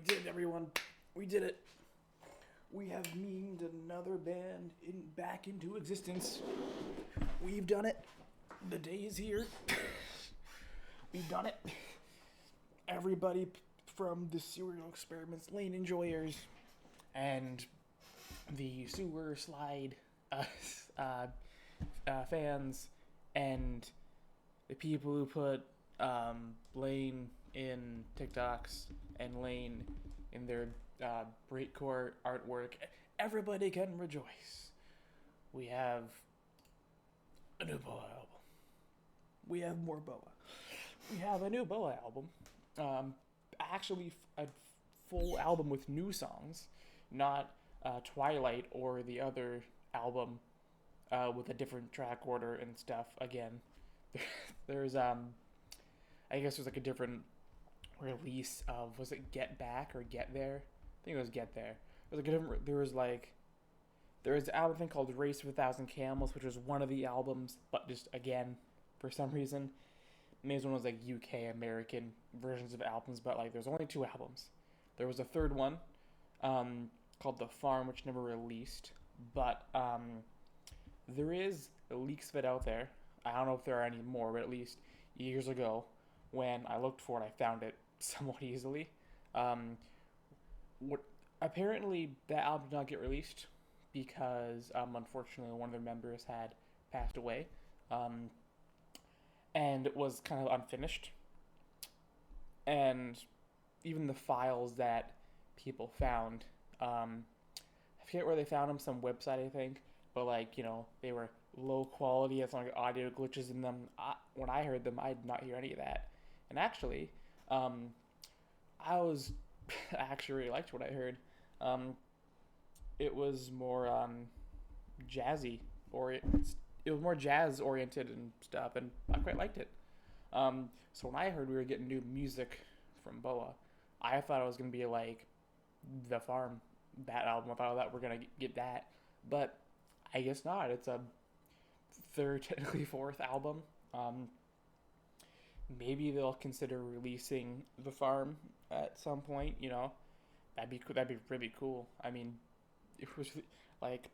We did it, everyone. We did it. We have memed another band back into existence. We've done it. The day is here. We've done it. Everybody from the Serial Experiments Lane enjoyers and the sewer slide fans and the people who put Lane in TikToks and Lane in their breakcore artwork. Everybody can rejoice. We have a new Boa album. We have more Boa. We have a new Boa album. Actually, a full album with new songs, not Twilight or the other album with a different track order and stuff. Again, there's I guess there's like a different release of, was it Get Back or Get There? I think it was Get There. There was an album thing called Race of a Thousand Camels, which was one of the albums, but just again, for some reason, maybe one was like UK American versions of albums, but like there's only two albums. There was a third one called The Farm, which never released, but there is leaks of it out there. I don't know if there are any more, but at least years ago, when I looked for it, I found it somewhat easily. Apparently, that album did not get released because, unfortunately, one of their members had passed away, and it was kind of unfinished. And even the files that people found, I forget where they found them, some website, I think, but they were low quality, had some audio glitches in them. When I heard them, I did not hear any of that. And actually, I actually really liked what I heard. It was more jazzy, or it was more jazz oriented and stuff, and I quite liked it. So when I heard we were getting new music from Boa, I thought it was gonna be like The Farm, that album. I thought that we're gonna get that, but I guess not. It's a third, technically fourth album. Maybe they'll consider releasing The Farm at some point. That'd be really cool. I mean, it was like,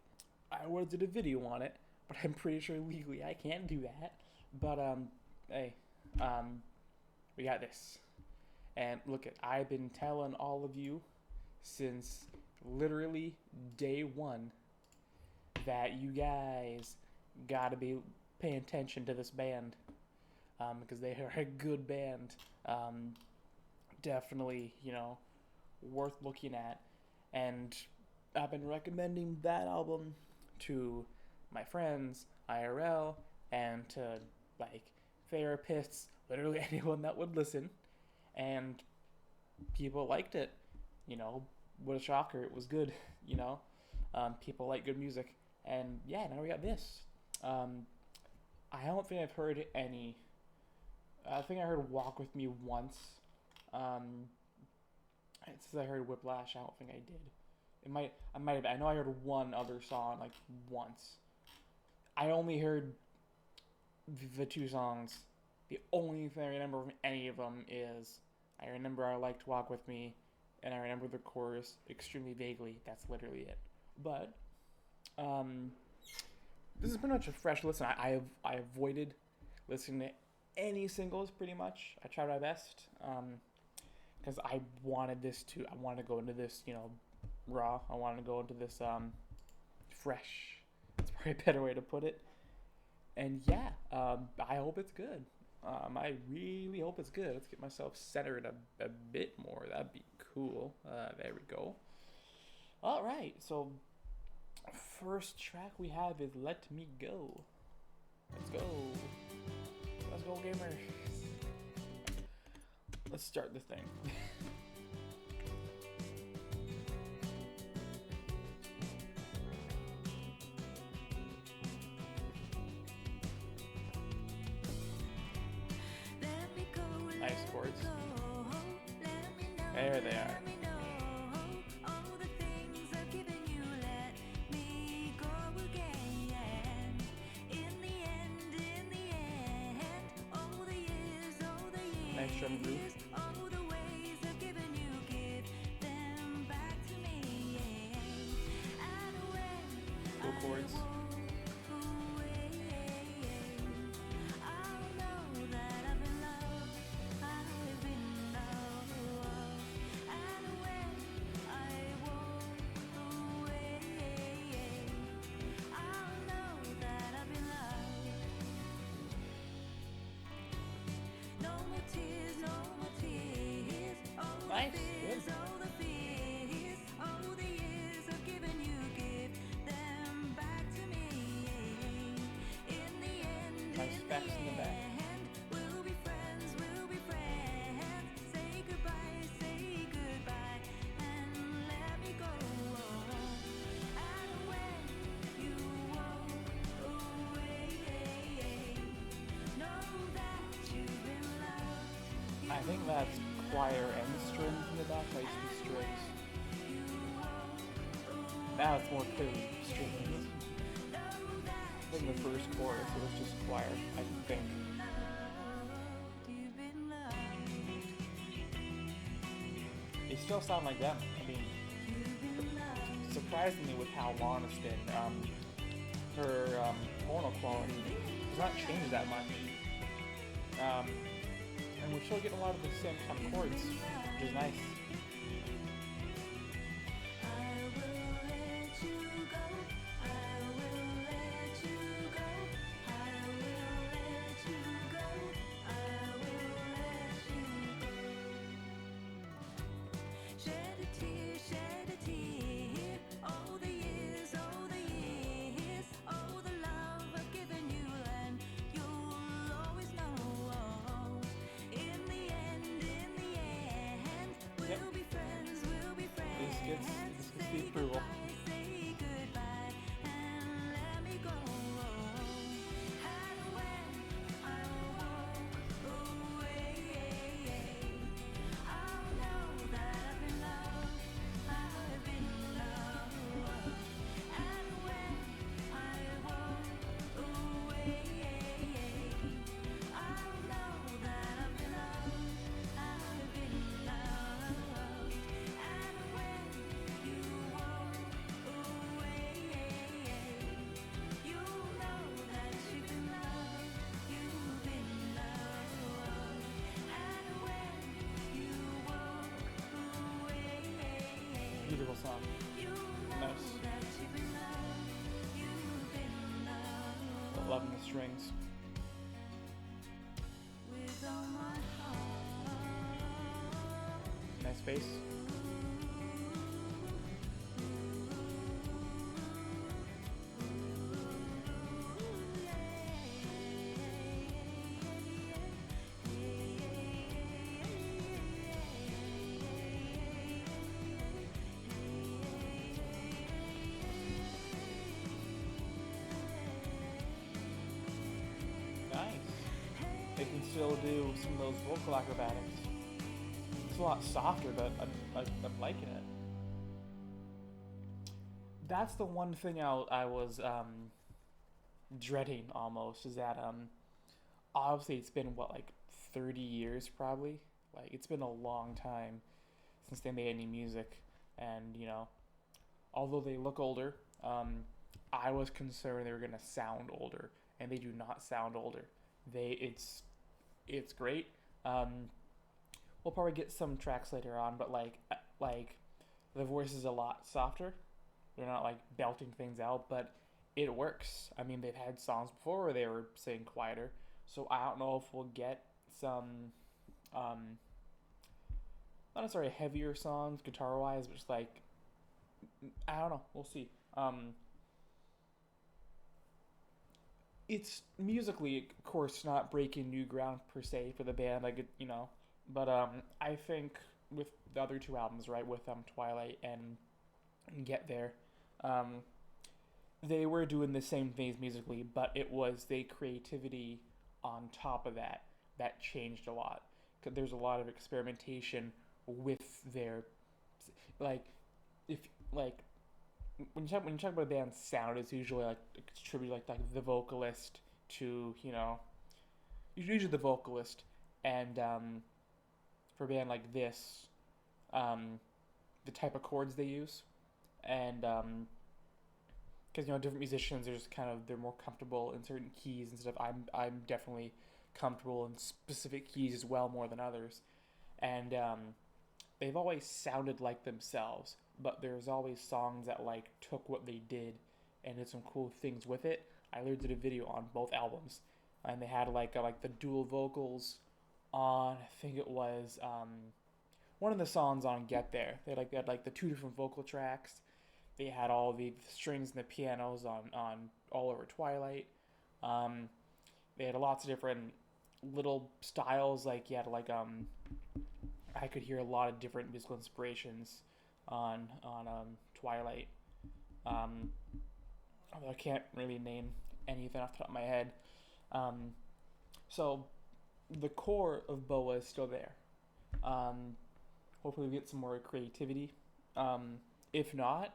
I would have did a video on it, but I'm pretty sure legally I can't do that. But hey, we got this. And look, I've been telling all of you since literally day one that you guys gotta be paying attention to this band, because they are a good band. Definitely, worth looking at. And I've been recommending that album to my friends, IRL, and to therapists, literally anyone that would listen. And people liked it. What a shocker. It was good. People like good music. And yeah, now we got this. I don't think I've heard any. I think I heard Walk With Me once. Since I heard Whiplash, I don't think I did. I might have. I know I heard one other song once. I only heard the two songs. The only thing I remember from any of them is I remember I liked Walk With Me, and I remember the chorus extremely vaguely. That's literally it. But this is pretty much a fresh listen. I avoided listening to any singles pretty much. I tried my best because I wanted to go into this, raw. I wanted to go into this fresh. That's probably a better way to put it. And yeah, I hope it's good. I really hope it's good. Let's get myself centered a bit more. That'd be cool. There we go. All right, so first track we have is Let Me Go. Let's go. Let's go, gamer. Let's start this thing. Nice chords. There they are. Nice drum groove. Nice, good. Nice effects in the back. I think that's choir and strings in the back. I used to be strings. Now it's more clearly strings. I think the first chorus it was just choir, I think. They still sound like them. I mean, surprisingly with how long it's been, her tonal quality has not changed that much. And we're still getting a lot of the same kind of chords, which is nice. Yep. This gets the approval. Beautiful song. Nice. Loving the strings. Nice bass. Nice. They can still do some of those vocal acrobatics. It's a lot softer, but I'm liking it. That's the one thing I was dreading almost, is that obviously it's been what, like 30 years probably. Like it's been a long time since they made any music, and although they look older, I was concerned they were gonna sound older, and they do not sound older. It's great. We'll probably get some tracks later on, but like the voice is a lot softer. They're not like belting things out, but it works. I mean, they've had songs before where they were saying quieter, so I don't know if we'll get some not necessarily heavier songs guitar wise, but just like I don't know. We'll see. It's musically, of course, not breaking new ground per se for the band. But I think with the other two albums, right, with Twilight and Get There, um, they were doing the same things musically, but it was the creativity on top of that changed a lot. 'Cause there's a lot of experimentation with their, like, if like when you talk about a band's sound, it's usually like attributed like the vocalist to usually the vocalist, and for a band like this, the type of chords they use, and because different musicians, there's kind of they're more comfortable in certain keys and stuff. I'm definitely comfortable in specific keys as well more than others, and they've always sounded like themselves, but there's always songs that like took what they did and did some cool things with it. I literally did a video on both albums, and they had like the dual vocals on, I think it was one of the songs on Get There. They had like the two different vocal tracks. They had all the strings and the pianos on all over Twilight. Um, they had lots of different little styles. Like you had like I could hear a lot of different musical inspirations on Twilight. Um, Although I can't really name anything off the top of my head. Um, so the core of Boa is still there. Um, Hopefully we get some more creativity. If not,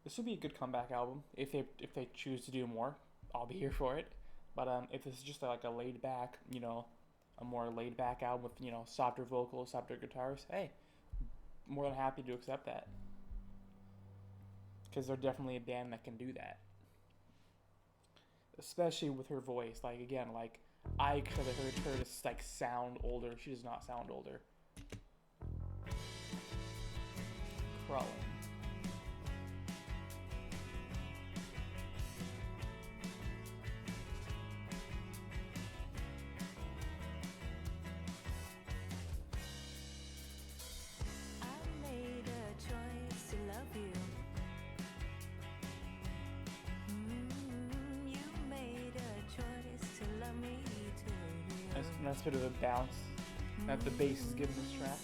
this would be a good comeback album. If they choose to do more, I'll be here for it. But if this is just like a laid back, a more laid back album with softer vocals, softer guitars, hey, more than happy to accept that because they're definitely a band that can do that, especially with her voice. Like again, like I could have heard her just like sound older. She does not sound older. Crawling. Nice bit of a bounce that the bass is giving this track.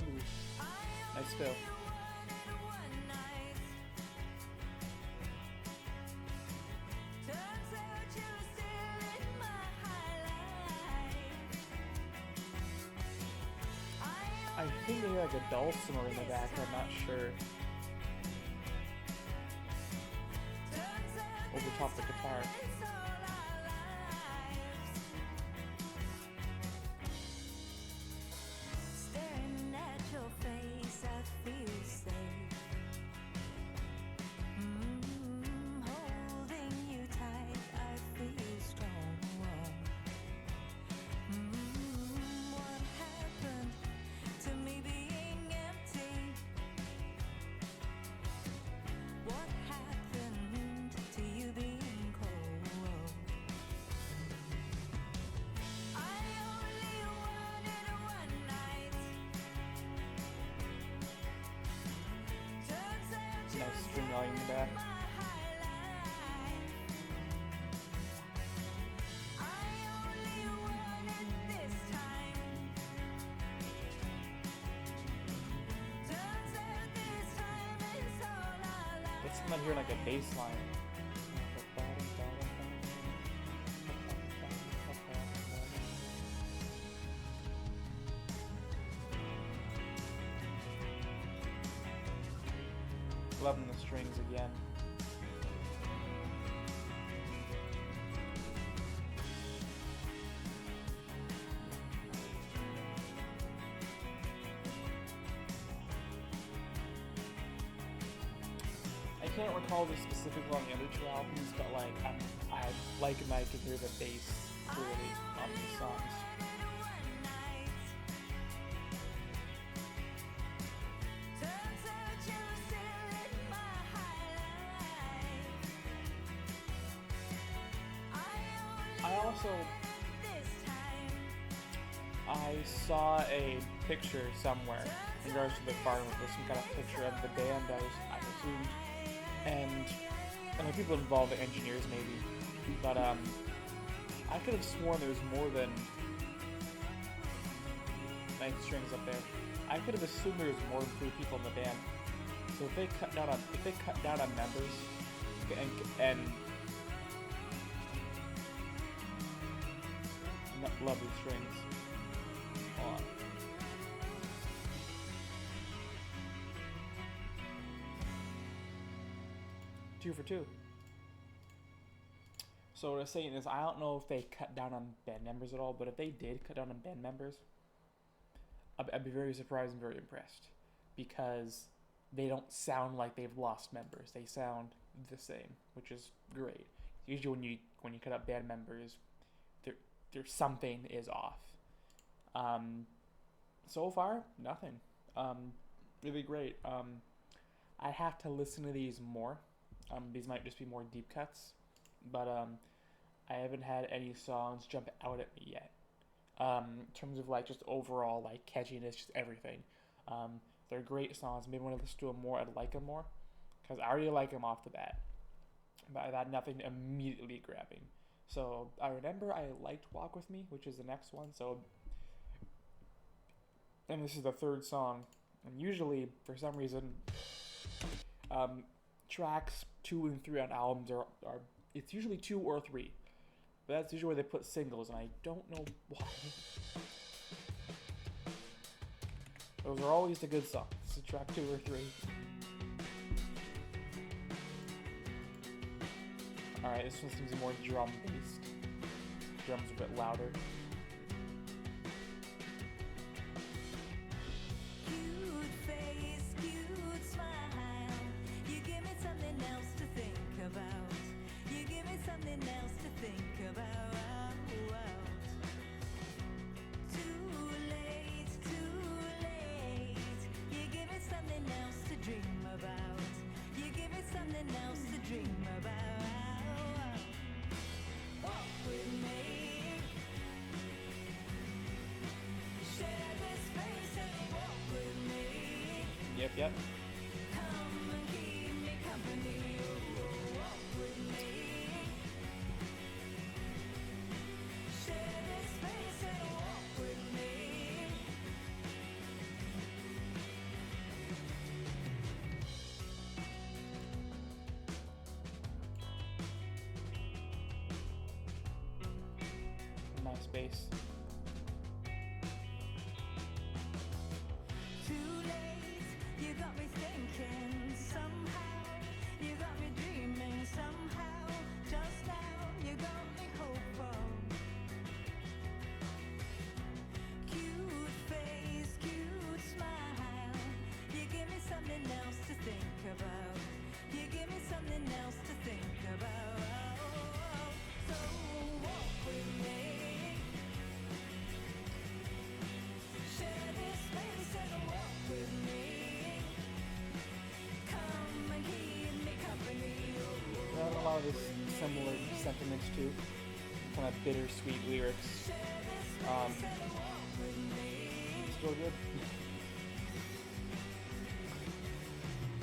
Ooh, nice fill. I think they hear like a dulcimer in the back, I'm not sure. Over top of the guitar. Nice string line in the back. I'm not hearing like a bass line. Loving the strings again. I can't recall this specifically on the other two albums, but like I like and I can hear the bass clearly on these songs. I saw a picture somewhere in regards to the farm with some kind of picture of the band, I assumed, and the people involved, the engineers maybe, but I could have sworn there was more than 9 strings up there. I could have assumed there was more than 3 people in the band. So if they cut down on members and lovely strings. Hold on. Two for two. So what I was saying is, I don't know if they cut down on band members at all, but if they did cut down on band members, I'd be very surprised and very impressed, because they don't sound like they've lost members. They sound the same, which is great. Usually when you cut out band members, there's something is off. So far, nothing. Really great. I have to listen to these more. These might just be more deep cuts, but I haven't had any songs jump out at me yet. In terms of like just overall like catchiness, just everything. They're great songs. Maybe when I listen to them more, I'd like them more, because I already like them off the bat, but I've had nothing immediately grabbing. So I remember I liked Walk With Me, which is the next one. So, and this is the third song. And usually, for some reason, tracks 2 and 3 on albums are it's usually 2 or 3. But that's usually where they put singles, and I don't know why. Those are always the good songs. So track 2 or 3. Alright, this one seems more drum based. Drums a bit louder. Cute face, cute smile. You give me something else to think about. You give me something else to think about. Too late, too late. You give me something else to dream about. You give me something else to dream about. Walk with me. Share this space and walk with me. Yep. Come and keep me company. Walk with me. Share this space and walk with me. Nice bass. Too late, you got me thinking somehow. You got me dreaming somehow. Just now, you got me hopeful. Cute face, cute smile. You give me something else to think about. You give me something else to think about. So walk with me. Share this space and walk with me. Come and keep me company. There are a lot of this similar sentiments too. Kind of bittersweet lyrics. Share this space and walk with me. Still good.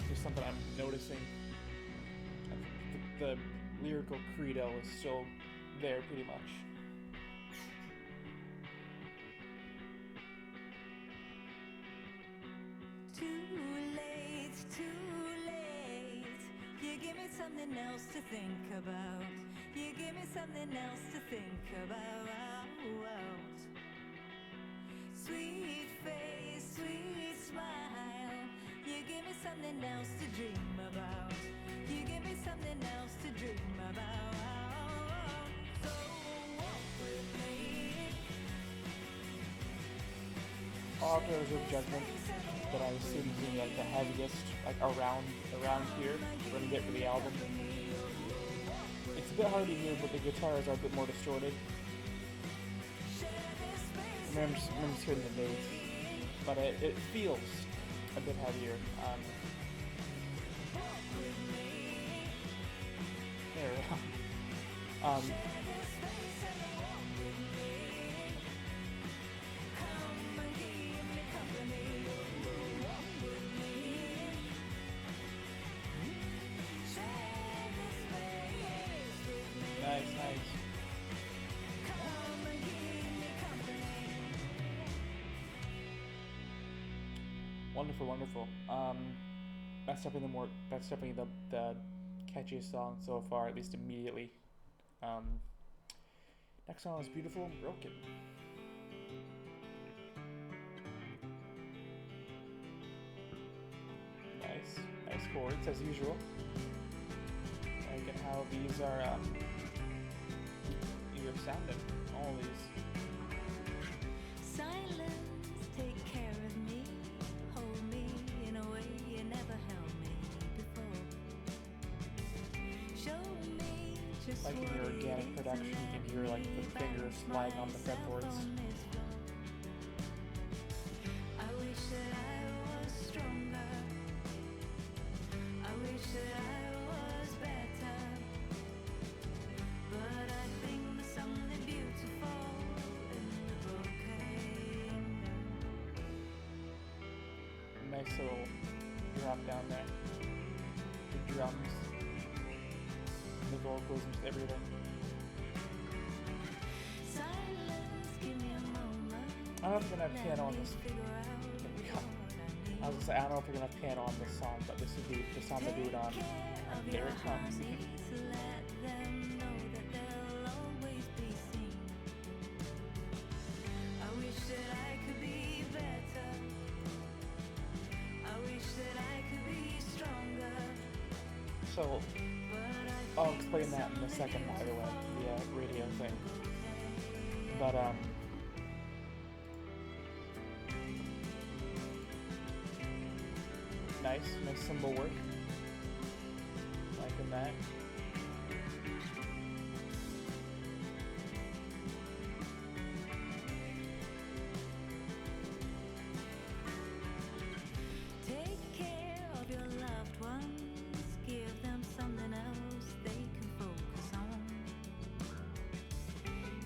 Just something I'm noticing. I think the lyrical credo is still there pretty much. Too late, too late. You give me something else to think about. You give me something else to think about. Sweet face, sweet smile. You give me something else to dream about. You give me something else to dream about. So walk with me. All after reserve judgment that I assume is being like the heaviest, like around here, we're gonna get for the album. It's a bit hard to hear, but the guitars are a bit more distorted. I'm just hearing the bass, but it feels a bit heavier. There we go. Nice. Wonderful. That's definitely the catchiest song so far, at least immediately. Next song is Beautiful and Broken. Nice chords as usual. Like how these are either sounding, all these. Silence, take care of me, hold me in a way you never held me before. Show me just Like in the organic production, you can hear like the fingers sliding on the fretboards. I wish that I was stronger. nice little drop down there. The drums, the vocals, and just everything. I don't know if we're gonna have piano on this. There we go. I was gonna say, I don't know if we're gonna have piano on this song, but this would be the song to do it on. And here it comes. So, I'll explain that in a second, by the way, the radio thing. But, nice cymbal work. Liking that. Take care of your loved ones. Give them something else they can focus on.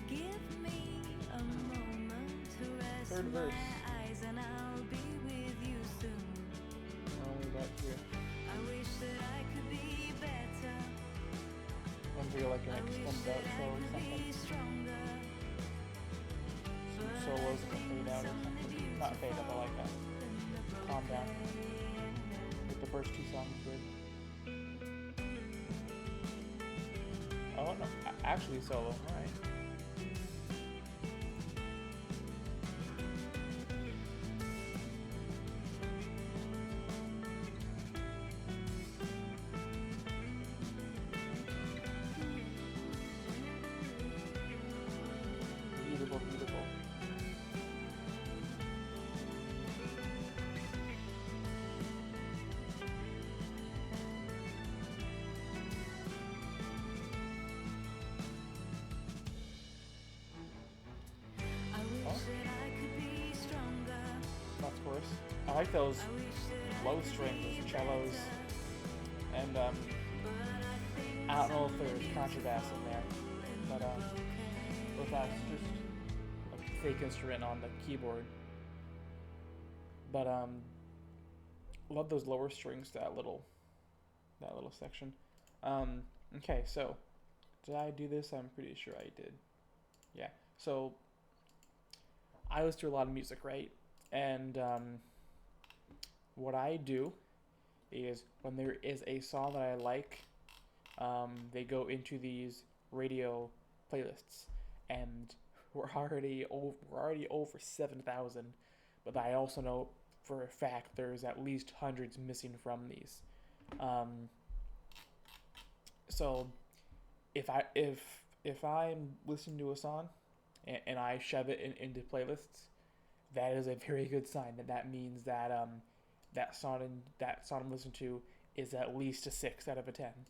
Give me a moment to rest Third my verse. eyes and I'll be with you soon. Only that here. I wish that I could be better. Wonder like an I wish Standout that show I or could something. be stronger. Some solos that can fade out or something. Not fade up, I like that. Calm down. Like the first two songs good. Oh no, actually solo. Alright. Beautiful, beautiful. I wish that I could be stronger. That's worse. I like those I wish that low strings, those cellos, and I don't know if there's contrabass in there, but if that's just a fake instrument on the keyboard. But love those lower strings, that little section. Okay, so did I do this? I'm pretty sure I did. Yeah. So I listen to a lot of music, right? And what I do is when there is a song that I like, they go into these radio playlists, and we're already over 7,000. But I also know for a fact there's at least hundreds missing from these. So if I'm listening to a song and I shove it into playlists, that is a very good sign. That means that that song I'm listening to is at least a 6 out of a 10.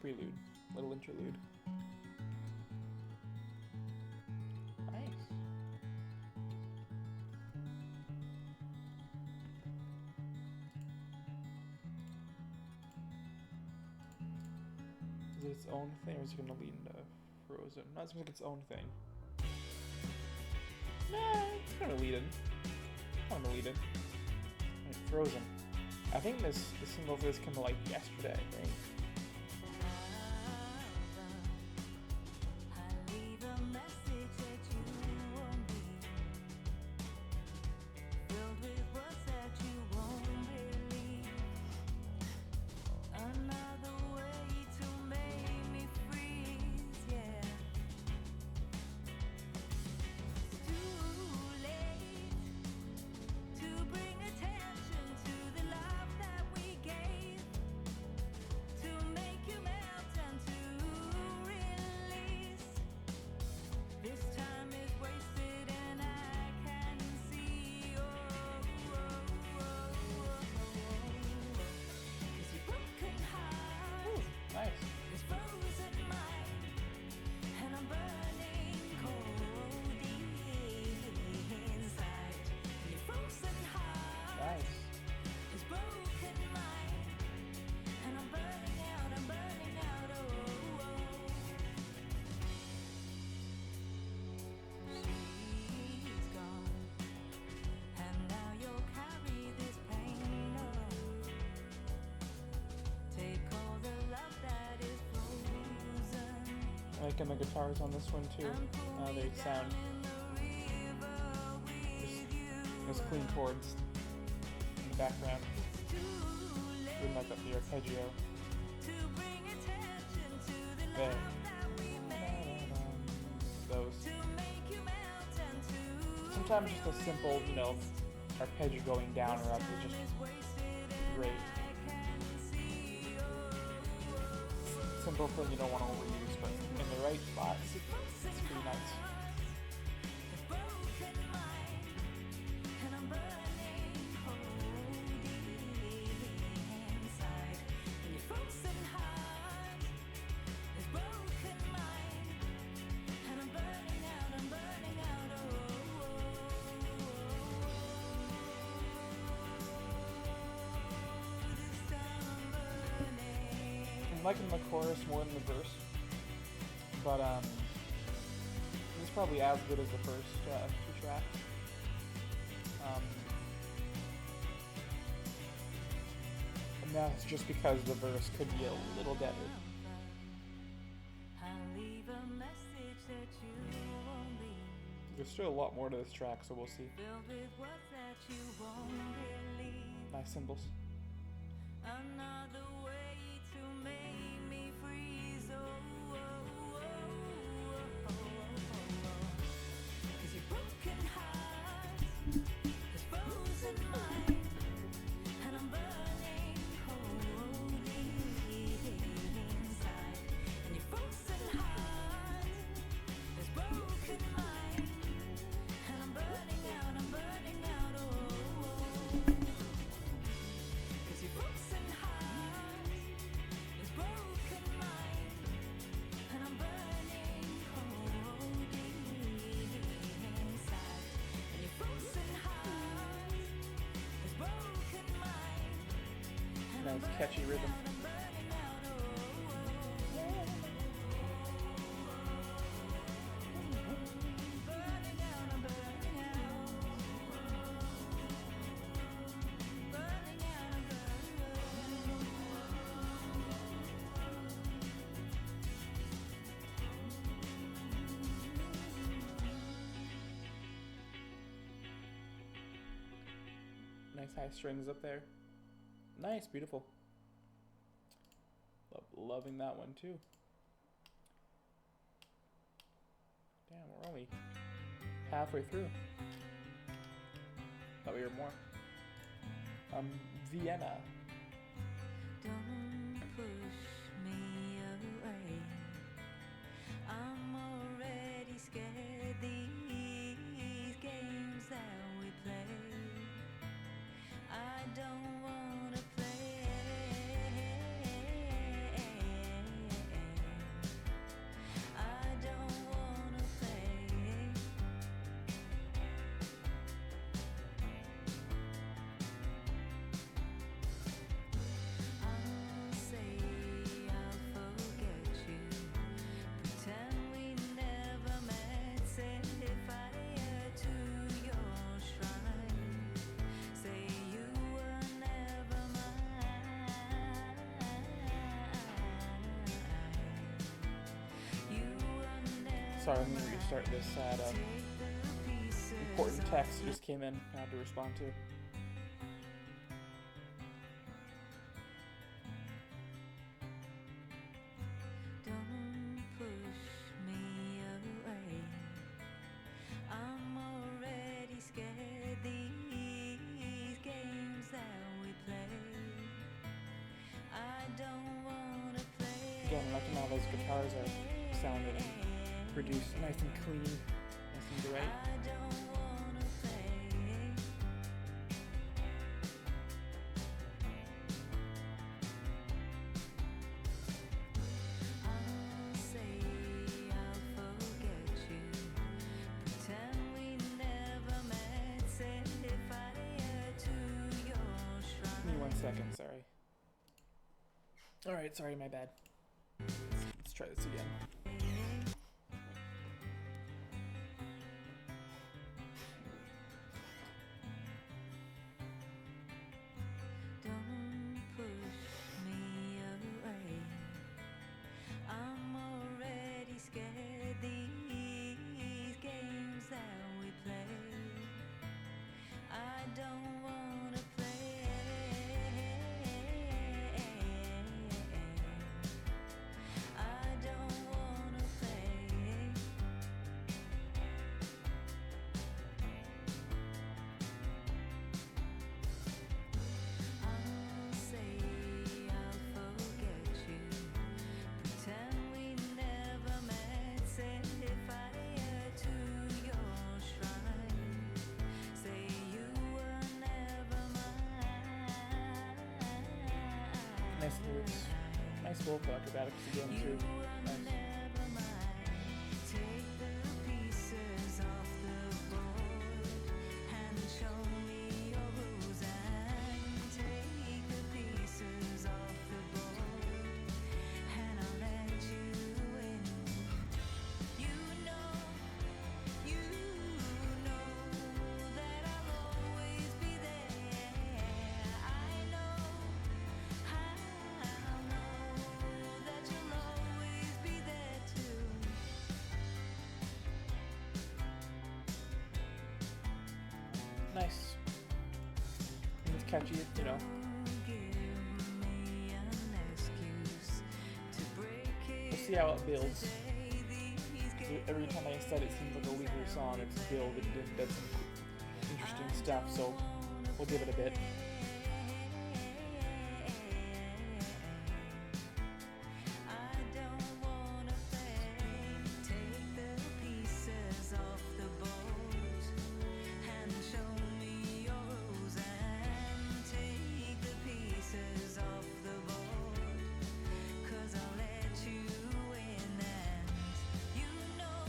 Prelude, little interlude. Nice. Is it its own thing, or is it going to lead into Frozen? No, it seems like its own thing. Nah, it's going to lead in. I want to lead in. Like Frozen. I think this single for this came out like yesterday, right? To bring attention to the love that we gave. liking the guitars on this one too. They sound just clean chords in the background. Really like the arpeggio. There. Those. Sometimes just a simple, arpeggio going down or up is just great. Simple thing you don't want to overuse, but in the right spots, it's pretty nice. I'm liking the chorus more than the verse, but it's probably as good as the first two tracks. And that's just because the verse could be a little better. There's still a lot more to this track, so we'll see. Nice cymbals. Another way to make me freeze. Oh, oh, oh, oh, oh. 'Cause your broken heart is frozen mine, and I'm burning holy inside. And your frozen heart is broken mine, and I'm burning out, oh. 'Cause your frozen heart is broken mine, and I'm burning holy inside. And your frozen heart is broken mine, and I'm Nice catchy rhythm. burning out, oh. Burning out, I'm burning out. Burning out, I'm Nice high strings up there. Nice, beautiful. Loving that one too. Damn, we're only halfway through. Thought we were more. Vienna. Don't push me away. I'm already scared. These games that we play, I don't wanna play. I don't wanna play. I'll say I'll forget you. Pretend we never met. Set fire to your shrine. Say you were never mine. You were never Sorry, I'm gonna restart this sad take the pieces important text just came in. I had to respond to. Don't push me away. I'm already scared. These games that we play, I don't wanna play. Again, liking how those guitars are sounded and produced nice and clean, nice and great. I don't wanna play. I'll say I'll forget you. Pretend we never met. Set fire to your Give me shrine. 1 second, sorry. Alright, sorry, my bad. Let's try this again. Don't push me away. I'm already scared. don't wanna play. I don't wanna play. I'll say I'll forget you. Pretend we never met. Set fire to your shrine. Say you were never mine. Nice lyrics. Nice vocal acrobatics again You too. were Nice. never mine. Take the pieces off the board and show me your rules and take the pieces off the board and I'll let you in. You know that I'll always be there. I know that you'll always be there too. Nice. And it's catchy, you know. Give me an excuse to break it. We'll see how it builds. Say these So every time I said it seems like a weaker song, it's built and does some interesting stuff, so we'll give it a bit. I don't wanna play. Take the pieces off the board and show me your rules and take the pieces off the board 'cause I'll let you in and you know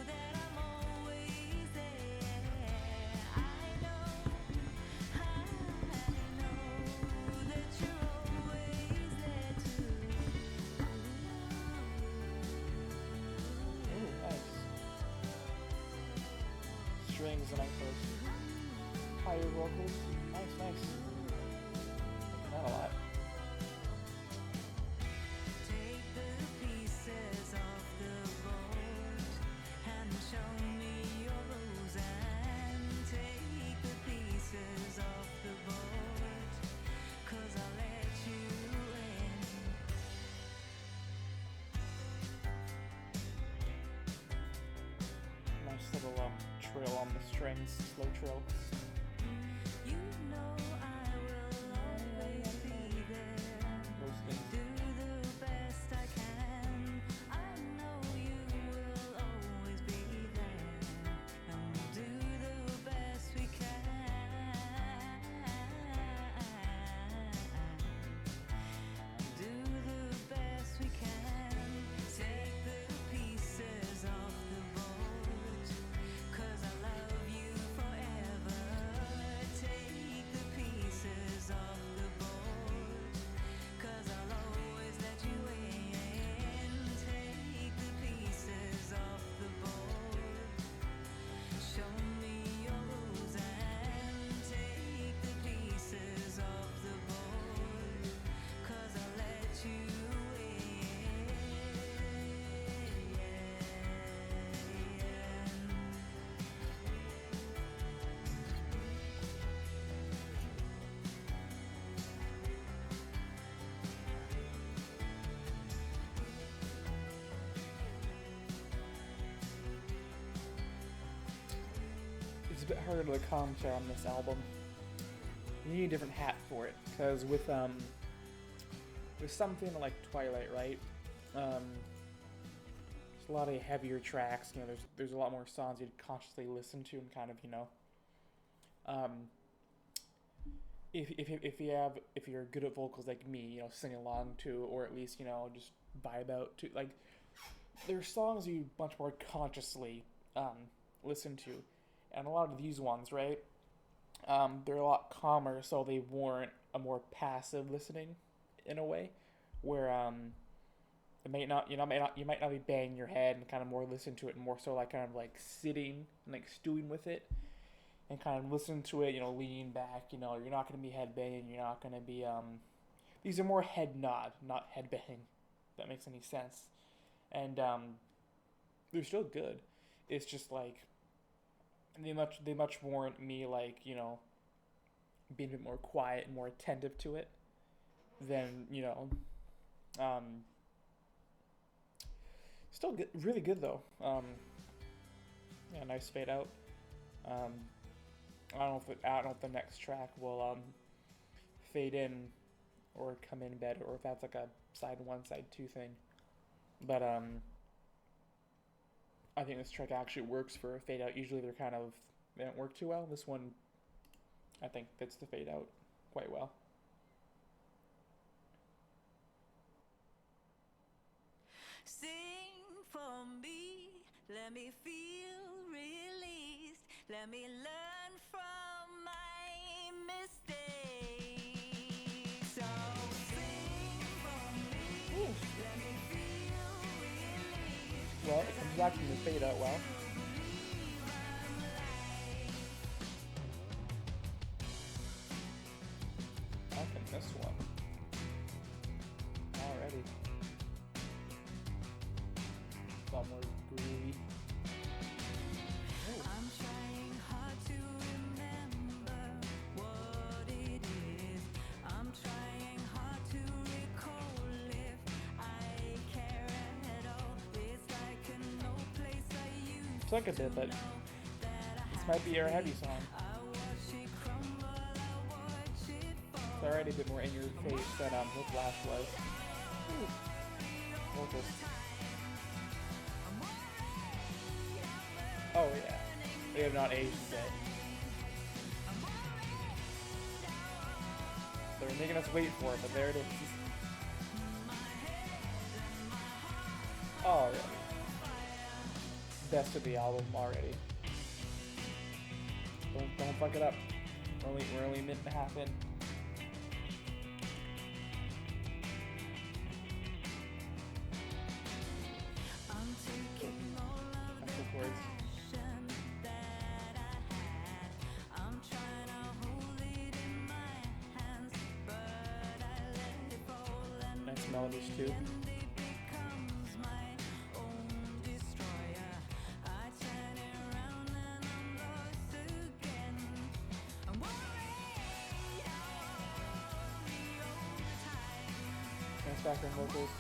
that I'm always there. I know that you're always there too. Ooh, nice. Strings and echoes. Higher vocals. Nice, nice. Liking that a lot. Take the pieces off the board and show me your rules and take the pieces off the board 'cause I'll let you in. Nice little trill on the strings, slow trill. You know I will always be there. Those things. Do the best I can. I know you will always be there. And we'll do the best we can. Do the best we can. Take the pieces off the board 'cause I love you forever. Take the pieces off the board 'cause I'll always let you in. Take the pieces off the board. Show me your rules and take the pieces off the board 'cause I'll let you in. It's a bit harder to commentary on this album. You need a different hat for it, because with something like Twilight, right? There's a lot of heavier tracks. You know, there's a lot more songs you'd consciously listen to and kind of, you know, if you're good at vocals like me, you know, sing along to, or at least, you know, just vibe out to. Like, there's songs you much more consciously listen to, and a lot of these ones, right? They're a lot calmer, so they warrant a more passive listening, in a way, where it might not, you might not be banging your head and kind of more listen to it, and more so like kind of like sitting and like stewing with it, and kind of listen to it, you know, leaning back. You know, you're not gonna be head banging. You're not gonna be These are more head nod, not head bang. If that makes any sense. And they're still good. It's just like they much warrant me, like, you know, being a bit more quiet and more attentive to it than, you know, um, still good, really good though. Yeah, nice fade out. Um, I don't know if the next track will fade in or come in better, or if that's like a side one, side two thing. But I think this track actually works for a fade out. Usually they don't work too well. This one, I think, fits the fade out quite well. Sing for me, let me feel released, let me learn from my mistakes. So sing for me, let me feel released. Well, it comes back from the fade out well. Back in this one. Already. A lot more groovy. Ooh. I'm trying hard to remember what it is. I'm trying hard to recall if I care at all. It's like in no place I used Suck a bit, but this might be our heavy song. I watch it crumble, I watch it fall. It's already a bit more in your face than Whiplash was. Ooh. Vocals. Oh yeah, they have not aged yet. They're making us wait for it, but there it is. Oh yeah. Best of the album already. Don't fuck it up. We're only a minute and a half in. I'm taking all of That's the chords. that I had. I'm trying to hold it in my hands, but I let it fall and Nice melodies too. it becomes my own destroyer. I turn it around and I'm lost again. I'm worried, I worry all the time. Nice background vocals.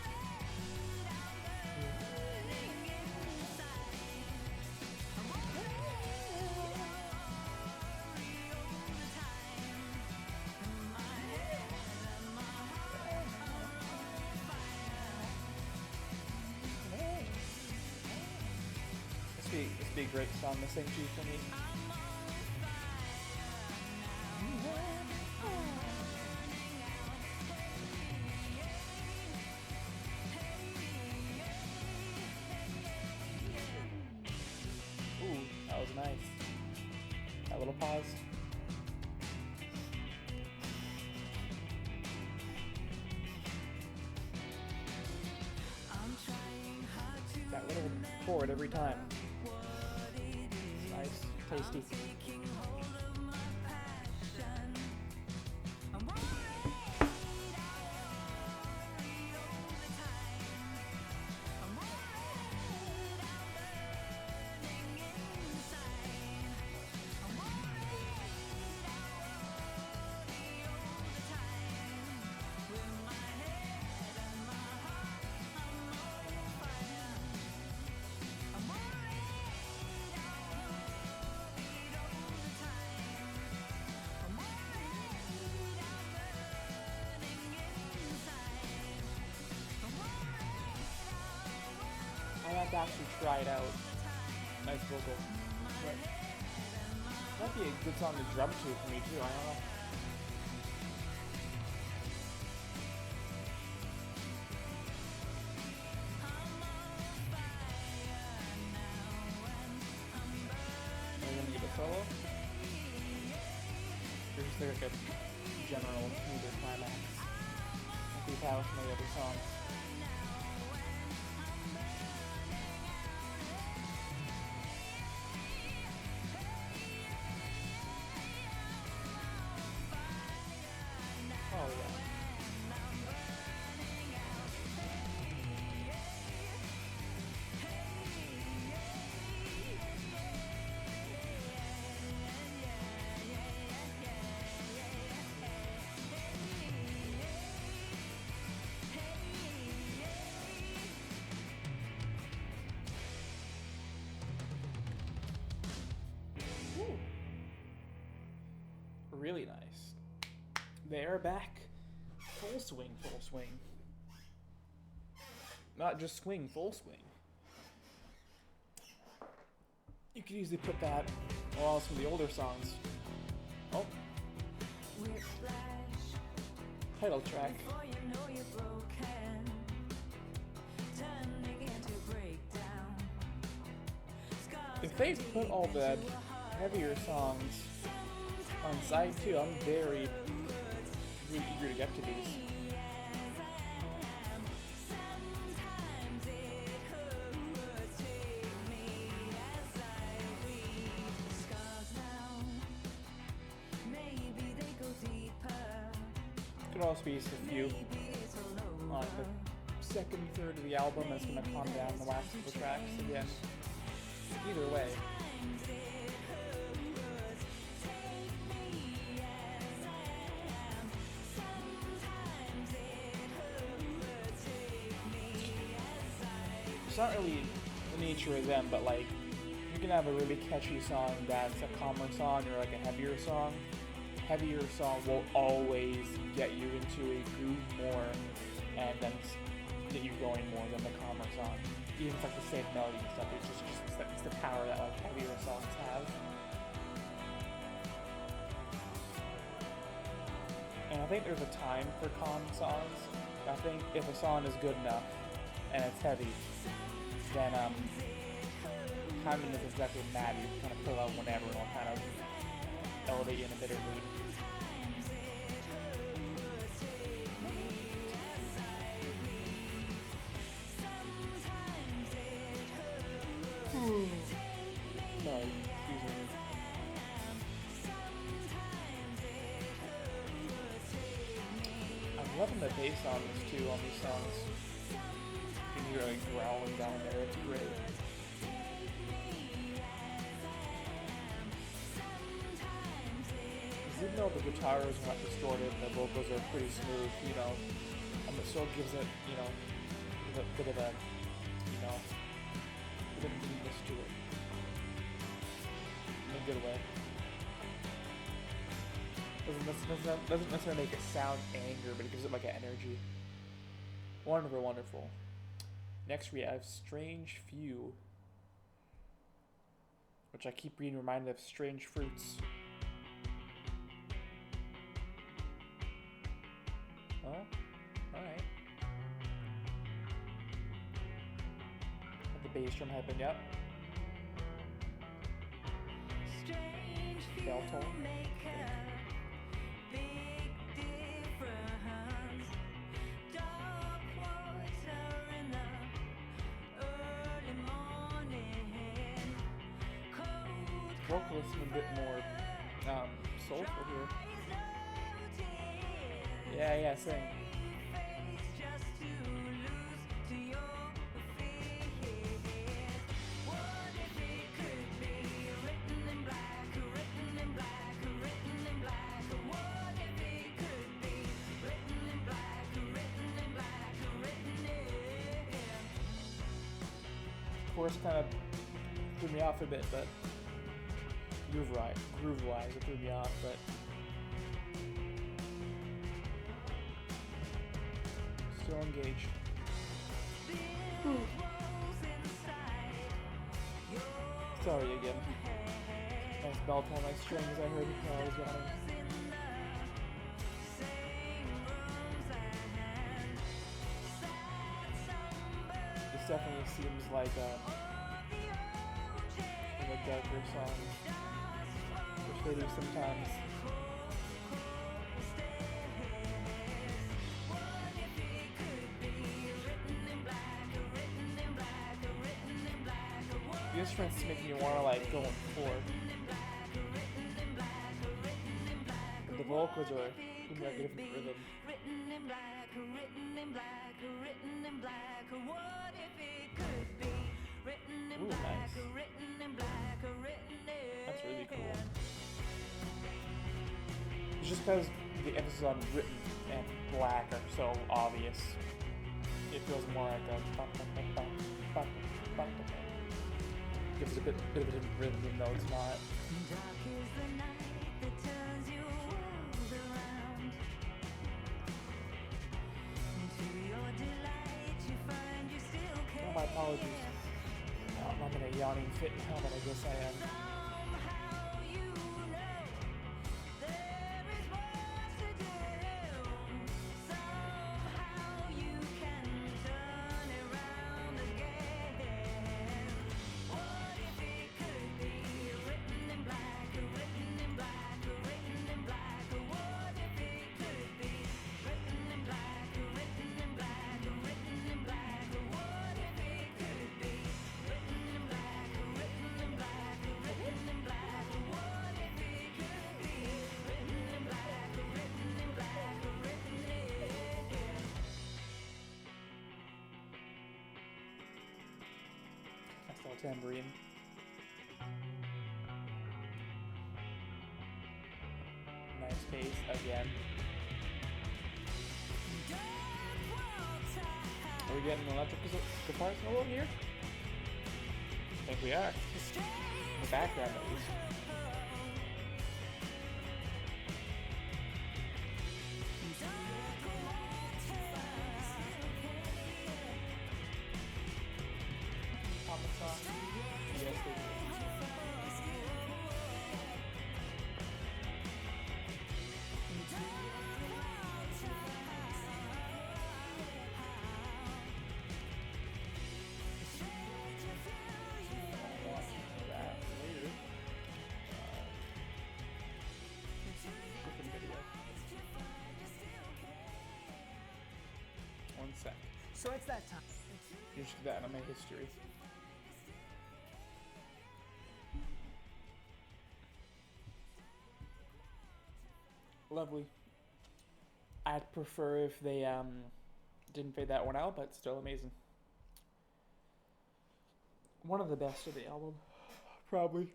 This be a great song to sing to for me. Ooh, that was nice. That little pause. I'm trying hard to That little chord every time. Nice, tasty. taking hold of my passion. I'm worried, I worry all the time. I'm worried, I'm burning inside. I'm worried, I worry all the time. With my head and my heart, I'm on fire. I'm worried, I worried all the time. I'm worried, I'm burning inside. I'm worried, I have to actually try it out. Nice vocal. But that'd be a good song to drum to for me too. I don't know. Are we gonna get a solo? Or just like a general smoother climax? Like we've had with some of the other songs. Oh yeah. Really nice. They are back. Full swing, full swing. Not just swing, full swing. You could easily put that on some of the older songs. Oh. Whiplash. Title track. Before you know you're broken, turning into breakdown. Scars If they cut put all deep the into a heart. heavier songs on side 2, I'm very eager to get to these. Sometimes it hurts, take me as I read the scars now. Maybe they go deeper. Could also be just a few Maybe it's all on over. the second, third of the album that's gonna calm down the last couple tracks again. Either way. It's not really the nature of them, but like you can have a really catchy song that's a calmer song or like a heavier song. Heavier song will always get you into a groove more and then get you going more than the calmer song. Even if it's like the same melody and stuff, it's the power that like heavier songs have. And I think there's a time for calm songs. I think if a song is good enough and it's heavy, then timing doesn't exactly matter. You can kind of pull out whenever and it'll kind of elevate you in a better mood. Sorry, excuse me. I'm loving the bass on this too, on these songs. You can hear it like growling down there, it's great. Even though the guitar is not distorted and the vocals are pretty smooth, you know, it still gives it, you know, a bit of a, you know, a bit of neatness to it. In a good way. Doesn't necessarily make it sound anger, but it gives it like an energy. Wonderful, wonderful. Next we have Strange Few, which I keep being reminded of Strange Fruits. Oh, alright. Have the bass drum happen, yep. Bell tone. Vocalists a bit more soulful here. Yeah, sing. Chorus kind of threw me off a bit, but groove-wise, it threw me off, but still engaged. Sorry again. Nice bell tone, nice strings I heard while I was running. This definitely seems like one of the darker songs, which they do sometimes. The instruments make me want to like go on floor. But the vocals are giving like a different rhythm. Ooh, nice. That's really cool. It's just because the emphasis on written and black are so obvious. It feels more like a gives it a bit of a different rhythm, even though it's not. Dark is the night that turns you apologies. I'm in a yawning fit now, but I guess I am. Somehow you know there is much to do. Somehow you can turn around again. What if it could be written in black, written in black, written in black? What if it could be written in black, written in black, written in black? What if it could be written in black, written in black, written in black? What if it could be written in black, written in black, written in That's all tambourine. Nice pace again. Are we getting an electric guitar solo here? I think we are. In the background, at least. Papa song. Yes, they do. That later. Different video. One sec. So it's that time. You should do that on my history. Lovely. I'd prefer if they didn't fade that one out, but still amazing. One of the best of the album, probably.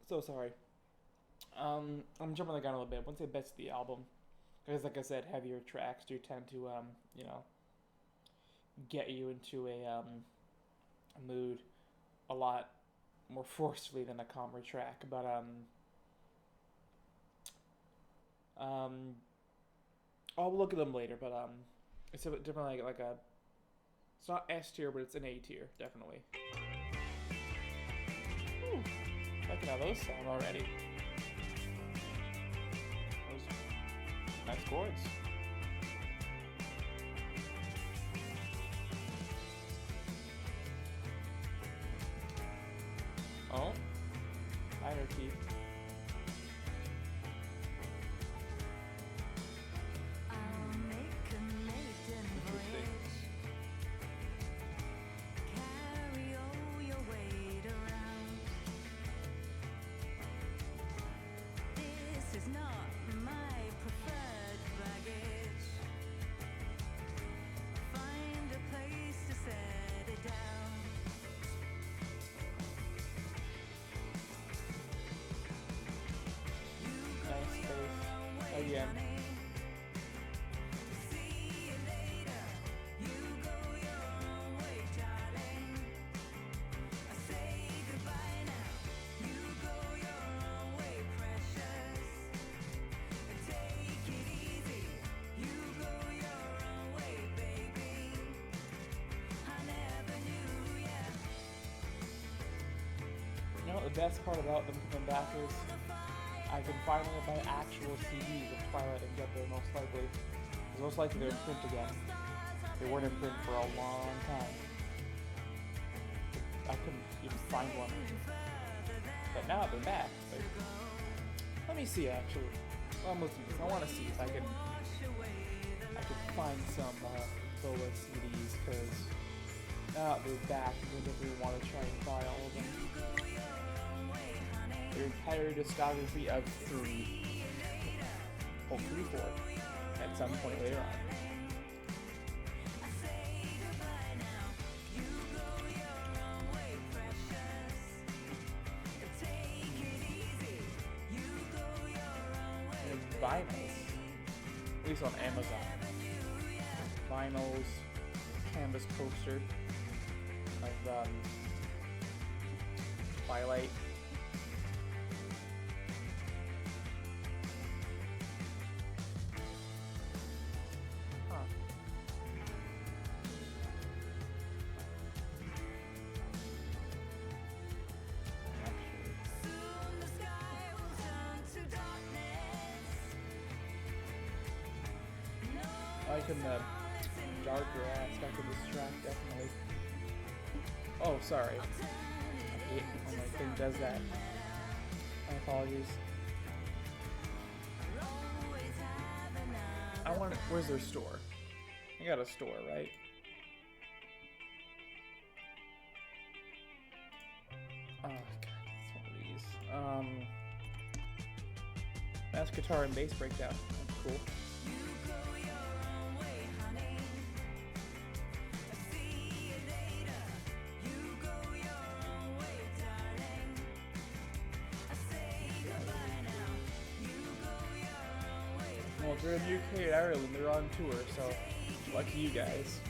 So sorry. I'm jumping the gun a little bit. I wouldn't say best of the album, because like I said, heavier tracks do tend to you know, get you into a mood a lot more forcefully than a calmer track. But I'll look at them later. But it's a bit different, like a. It's not S tier, but it's an A tier, definitely. Whew. Look at how those sound already. Those nice chords. Oh, minor key. I'll make a maiden voyage, carry all your weight around. This is not my preferred baggage. Find a place to set it down. Nice space. Again. See you later. You go your own way, darling. I say goodbye now. You go your own way, precious. Take it easy. You go your own way, baby. I never knew ya. You know what the best part about them coming back is I can finally buy actual CDs of Twilight and get there most likely. Because most likely they're in print again. They weren't in print for a long time. I couldn't even find one. But now they're back. Like, let me see actually. Well, I'm listening to this. I want to see if I can find some Boa CDs, because now that they're back, I wonder if we want to try and buy all of them. Their entire discography of 3, hopefully 4, at some point later on. And vinyls, at least on Amazon. Vinyls, canvas poster of Twilight. liking the darker aspect of this track, definitely. Oh, sorry. I hate when my thing does that. My apologies. I want. Where's their store? I got a store, right? Oh god, it's one of these. That's guitar and bass breakdown. That's cool. Well, they're in UK and Ireland. They're on tour, so lucky you guys.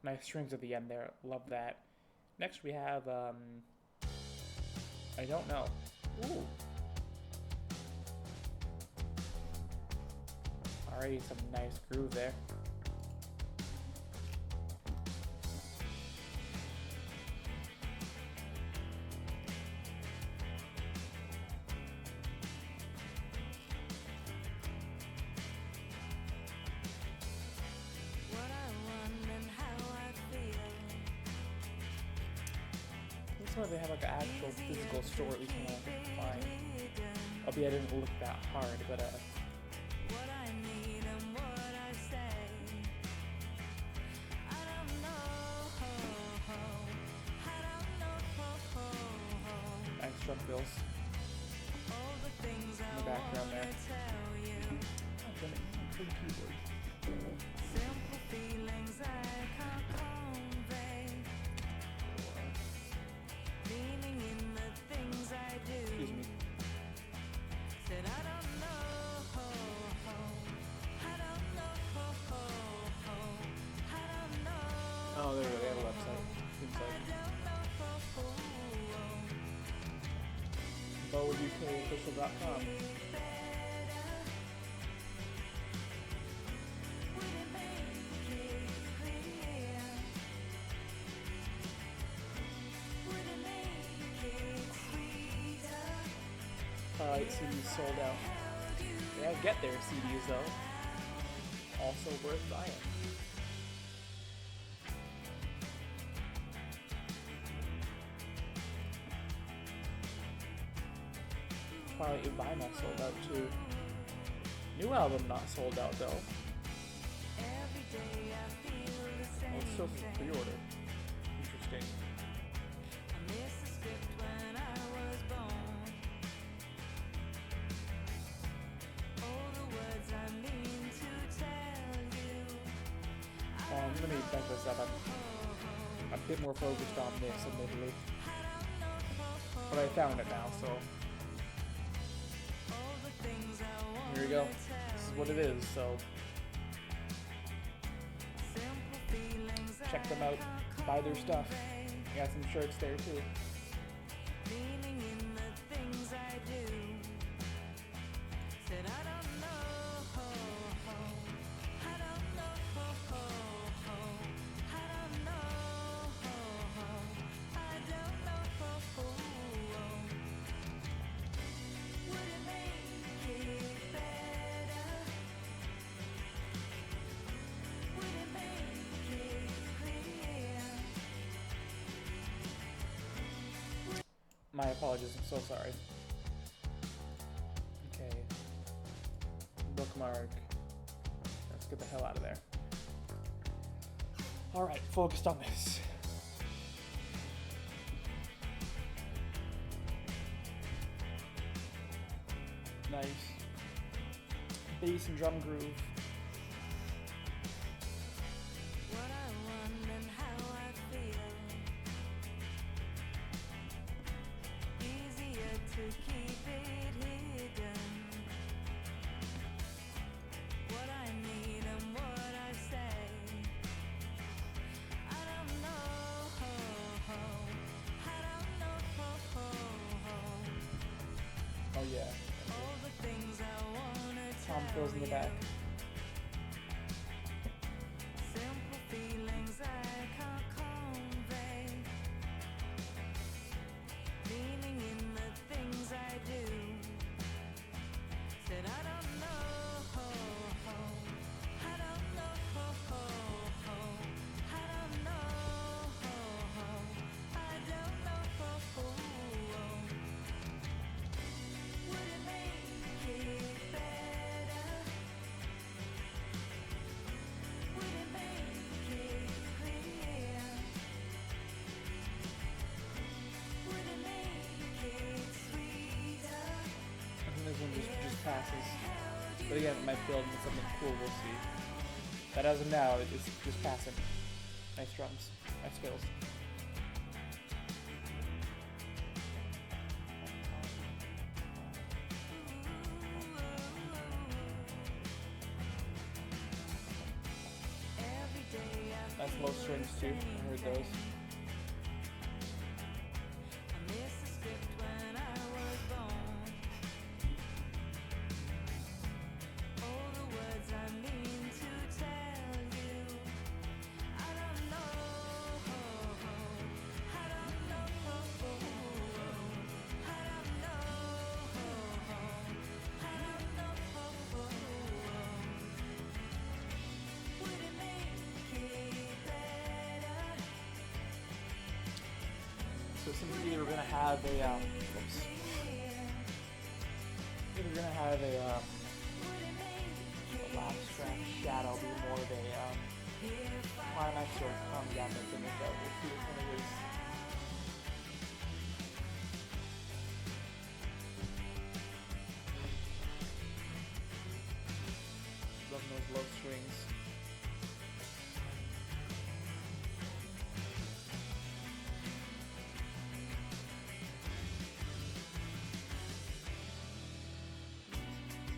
Nice strings at the end there. Love that. Next we have, I don't know. Ooh. Alrighty, some nice groove there. They have like an actual physical store, at least when I can find. Albeit I didn't look that hard, but nice drum fills in the background there. Oh, pretty keyboard. Simple feelings I can't convey. Meaning in the things I do. Excuse me. Said I don't know. I don't know. I don't know. Oh, there we go. They have a website. Seems like. BowUKOfficial.com. CDs sold out. Yeah, get their CDs though. Also worth buying. Probably vinyl sold out too. New album not sold out though. Oh, it's still pre-order. Interesting. Let me back this up. I'm a bit more focused on this, admittedly. But I found it now, so. Here we go. This is what it is, so. Check them out. Buy their stuff. I got some shirts there, too. My apologies, I'm so sorry. Okay. Bookmark. Let's get the hell out of there. Alright, focused on this. Nice. Bass and drum groove. fills in the back. Simple feelings I can't convey. Meaning in the things I do. Said I don't know. I don't know. I don't know. I don't know. Would it make it better? Would it make it clear? Would it make it sweeter? I think this one just passes. But again, it might build into something cool, we'll see. But as of now, it's just passing. Nice drums. Nice fills. Every day I Nice low strings too. I heard those. I missed the script when I was born. All the words I mean to tell you. I don't know. I don't know. I don't know. I don't know. Would it make it better? So it seems like either we're gonna have a oops. Either we're gonna have a last track shadow be more of a climax or comedy at the finish out. We'll see which one it is. Loving those low strings.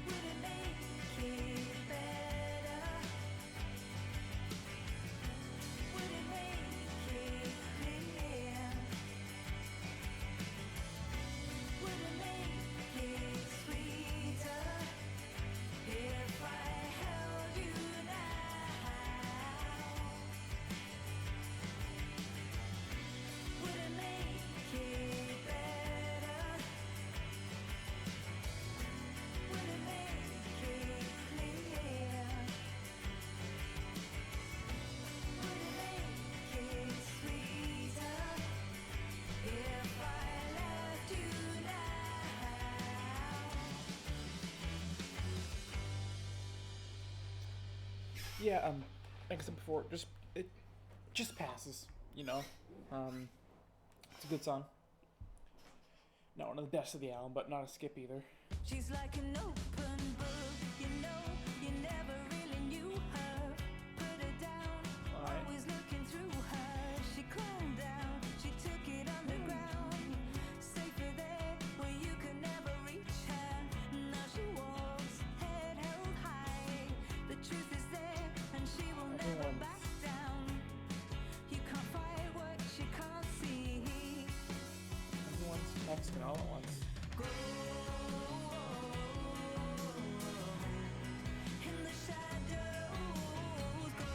Would it make it better? Would it make it clear? Would it make it sweeter if I held you now? Would it make it better? Would it make it clear? Would it make it sweeter if I left you now? Yeah, like I said before, it just passes, you know. It's a good song. Not one of the best of the album, but not a skip either. She's like an open book, you know, you never really knew her. Put her down, Alright. always looking through her. She calmed down, she took it underground. Safer there, where you could never reach her. Now she walks, head held high. The truth is there, and she will never Everyone's- back down. You can't fight what you can't see. Everyone's texting all at once. In the shadows, go.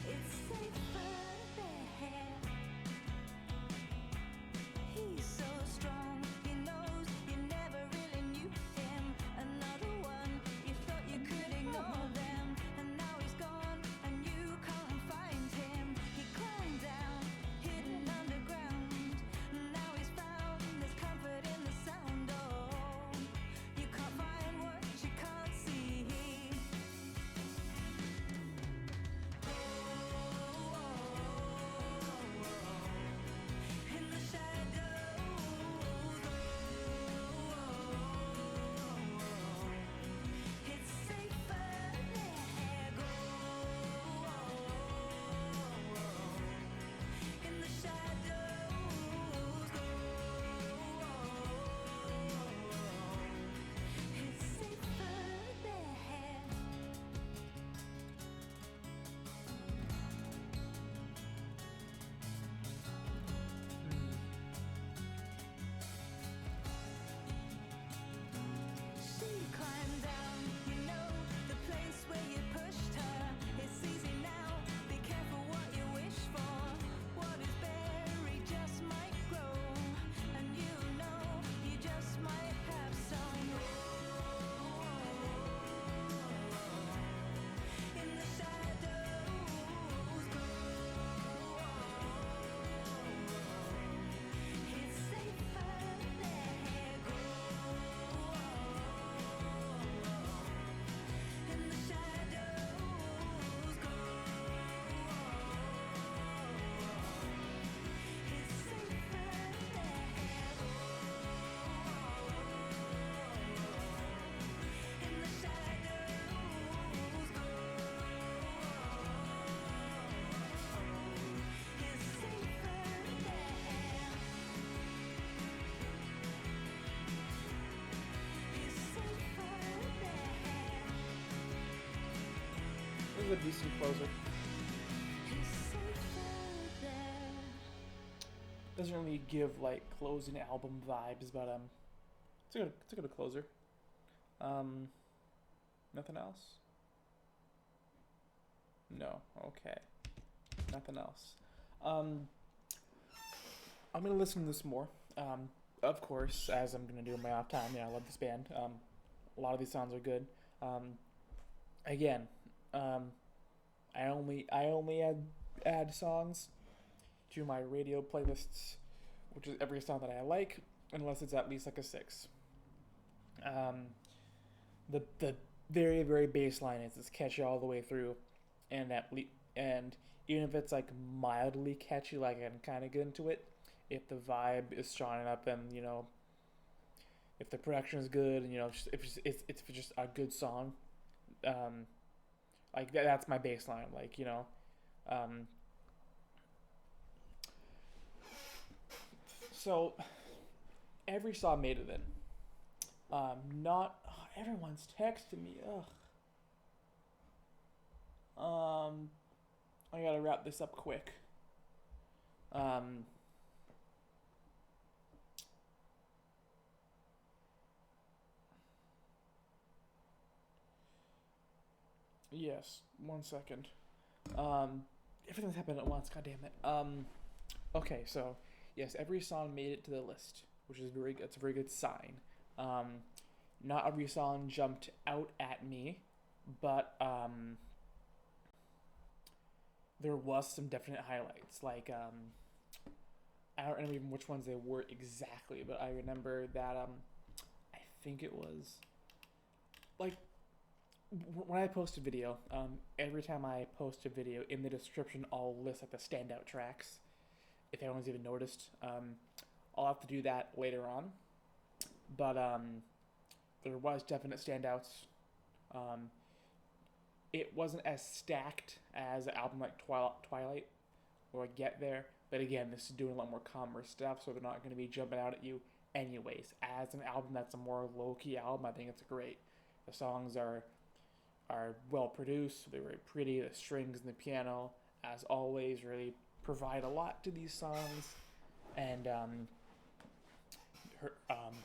It's safer there. He's so strong, he knows you never really knew him. Another one, you thought you could ignore them, and now he's gone, and you can't find him. He climbed down, hidden under is a decent closer. Doesn't really give like closing album vibes, but it's a good closer. Um, Nothing else? No. Okay. Nothing else. Um, I'm gonna listen to this more. Of course, as I'm gonna do in my off time. Yeah, I love this band. A lot of these songs are good. Um, Again, um, I only add songs to my radio playlists, which is every song that I like, unless it's at least like a six. Um, the very very baseline is it's catchy all the way through, and even if it's like mildly catchy, like I can kind of get into it. If the vibe is strong enough, and if the production is good, and if it's just a good song, um, like that's my baseline. Like um, so every song made it in. Not everyone's texting me. Ugh. I gotta wrap this up quick. Um, yes, 1 second. Um, Everything's happened at once. God damn it. Okay, so yes, every song made it to the list, which is very. That's a very good sign. Um, Not every song jumped out at me, but there was some definite highlights. Like I don't remember even which ones they were exactly, but I remember that I think it was like when I post a video. Every time I post a video, in the description, I'll list like the standout tracks. If anyone's even noticed, I'll have to do that later on. But there was definite standouts. Um, it wasn't as stacked as an album like Twilight or Get There, but again, this is doing a lot more commerce stuff, so they're not going to be jumping out at you anyways. As an album that's a more low key album, I think it's great. The songs are well produced, they're very pretty. The strings and the piano, as always, really provide a lot to these songs. And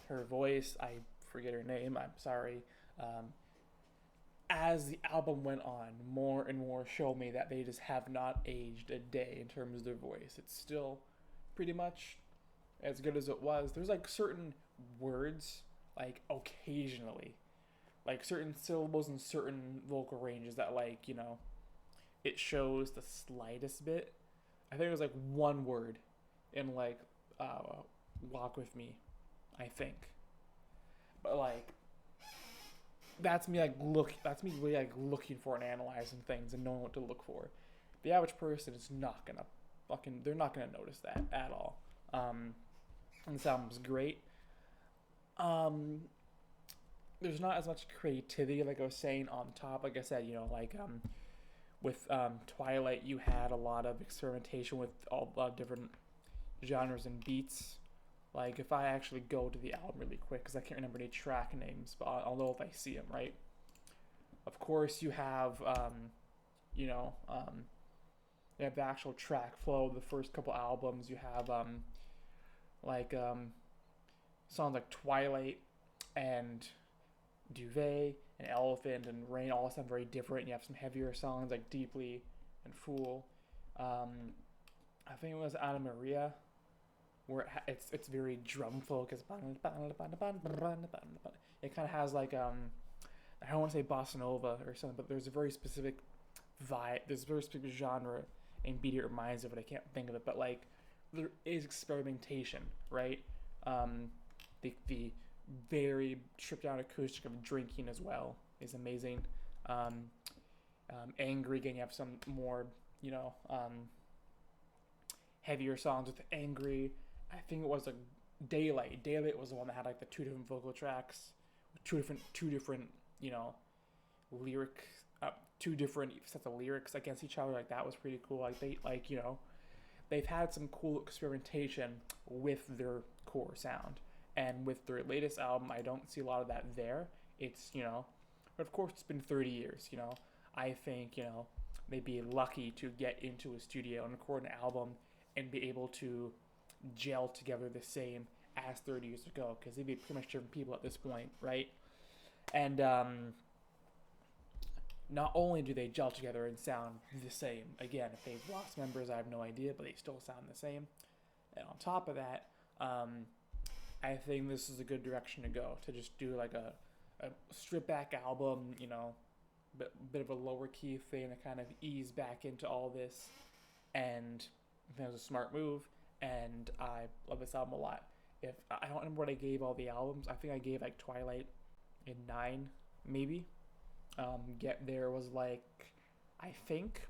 her voice, I forget her name. I'm sorry. Um, as the album went on, more and more showed me that they just have not aged a day in terms of their voice. It's still pretty much as good as it was. There's like certain words, like occasionally, like certain syllables and certain vocal ranges that it shows the slightest bit. I think it was like one word in like "Walk with Me," I think, but like that's me really like looking for and analyzing things and knowing what to look for. The average person is not gonna they're not gonna notice that at all. And this album's great. Um, there's not as much creativity like I was saying on top. Like I said, with Twilight, you had a lot of experimentation with all different genres and beats. Like if I actually go to the album really quick, because I can't remember any track names, but I'll know if I see them, right? Of course, you know, um, you have the actual track flow. The first couple albums, you have like songs like Twilight and Duvet and Elephant and Rain all sound very different. You have some heavier songs like Deeply and Fool. I think it was Anna Maria, where it's very drum focused. It kind of has like I don't want to say bossa nova or something, but there's a very specific vibe. There's a very specific genre and beat it reminds of it. I can't think of it, but like there is experimentation, right? The very stripped down acoustic of Drinking as well is amazing. Angry again, you have some more heavier songs with Angry. I think it was like Daylight. Daylight was the one that had like the two different vocal tracks, two different lyric, two different sets of lyrics against each other. Like that was pretty cool. Like they've had some cool experimentation with their core sound. And with their latest album, I don't see a lot of that there. But of course, it's been 30 years, I think, they'd be lucky to get into a studio and record an album and be able to gel together the same as 30 years ago, because they'd be pretty much different people at this point, right? And not only do they gel together and sound the same, again, if they've lost members, I have no idea, but they still sound the same. And on top of that, I think this is a good direction to go, to just do like a strip back album, bit of a lower key thing to kind of ease back into all this. And I think it was a smart move, and I love this album a lot. If I don't remember what I gave all the albums, I think I gave like Twilight in 9, maybe. Get There was like, I think,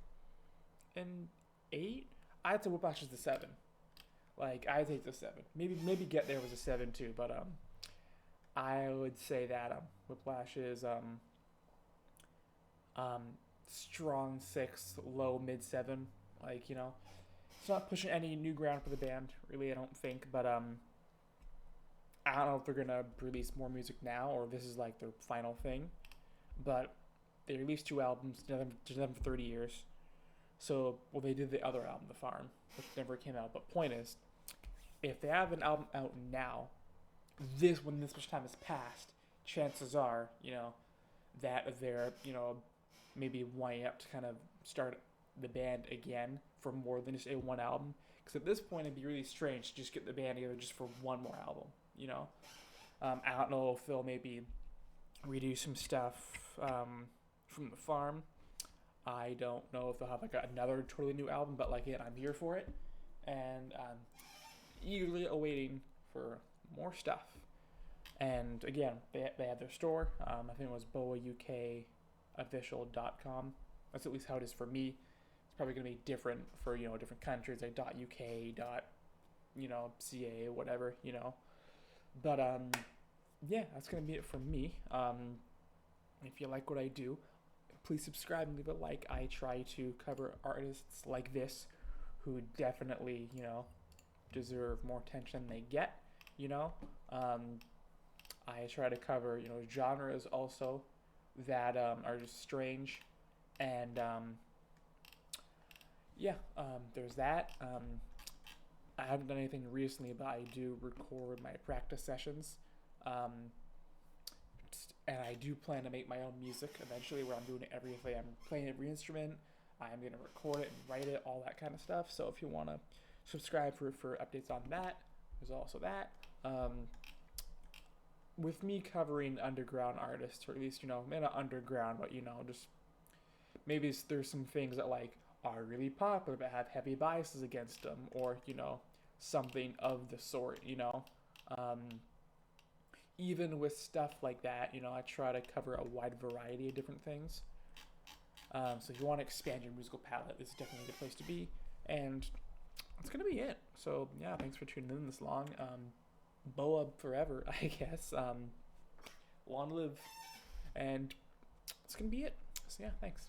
in 8. I'd say Whiplash is the 7. Like, I take the 7. Maybe Get There was a 7 too, but I would say that Whiplash is strong 6, low mid 7. Like, it's not pushing any new ground for the band, really, I don't think, but I don't know if they're gonna release more music now or this is like their final thing. But they released 2 albums, to them for 30 years. So, well, they did the other album, The Farm, which never came out. But point is, if they have an album out now, when this much time has passed, chances are, that they're, maybe winding up to kind of start the band again for more than just a one album. Because at this point, it'd be really strange to just get the band together just for one more album, I don't know if they'll maybe redo some stuff from The Farm. I don't know if they'll have like another totally new album, but like, I'm here for it, and I'm eagerly awaiting for more stuff. And again, they have their store. I think it was boaukofficial.com. That's at least how it is for me. It's probably going to be different for different countries, like .uk, .ca, whatever, But yeah, that's going to be it from me. If you like what I do, please subscribe and leave a like. I try to cover artists like this who definitely, deserve more attention than they get, I try to cover, genres also that are just strange. And there's that. I haven't done anything recently, but I do record my practice sessions. And I do plan to make my own music eventually, where I'm doing everything. I'm playing every instrument. I'm going to record it and write it, all that kind of stuff. So if you want to subscribe for updates on that, there's also that. With me covering underground artists, or at least, maybe not underground, but, just maybe there's some things that, like, are really popular but have heavy biases against them, or, something of the sort, Even with stuff like that, I try to cover a wide variety of different things. So if you want to expand your musical palette, this is definitely a good place to be. And that's going to be it. So, yeah, thanks for tuning in this long. Boa forever, I guess. Long live. And that's going to be it. So, yeah, thanks.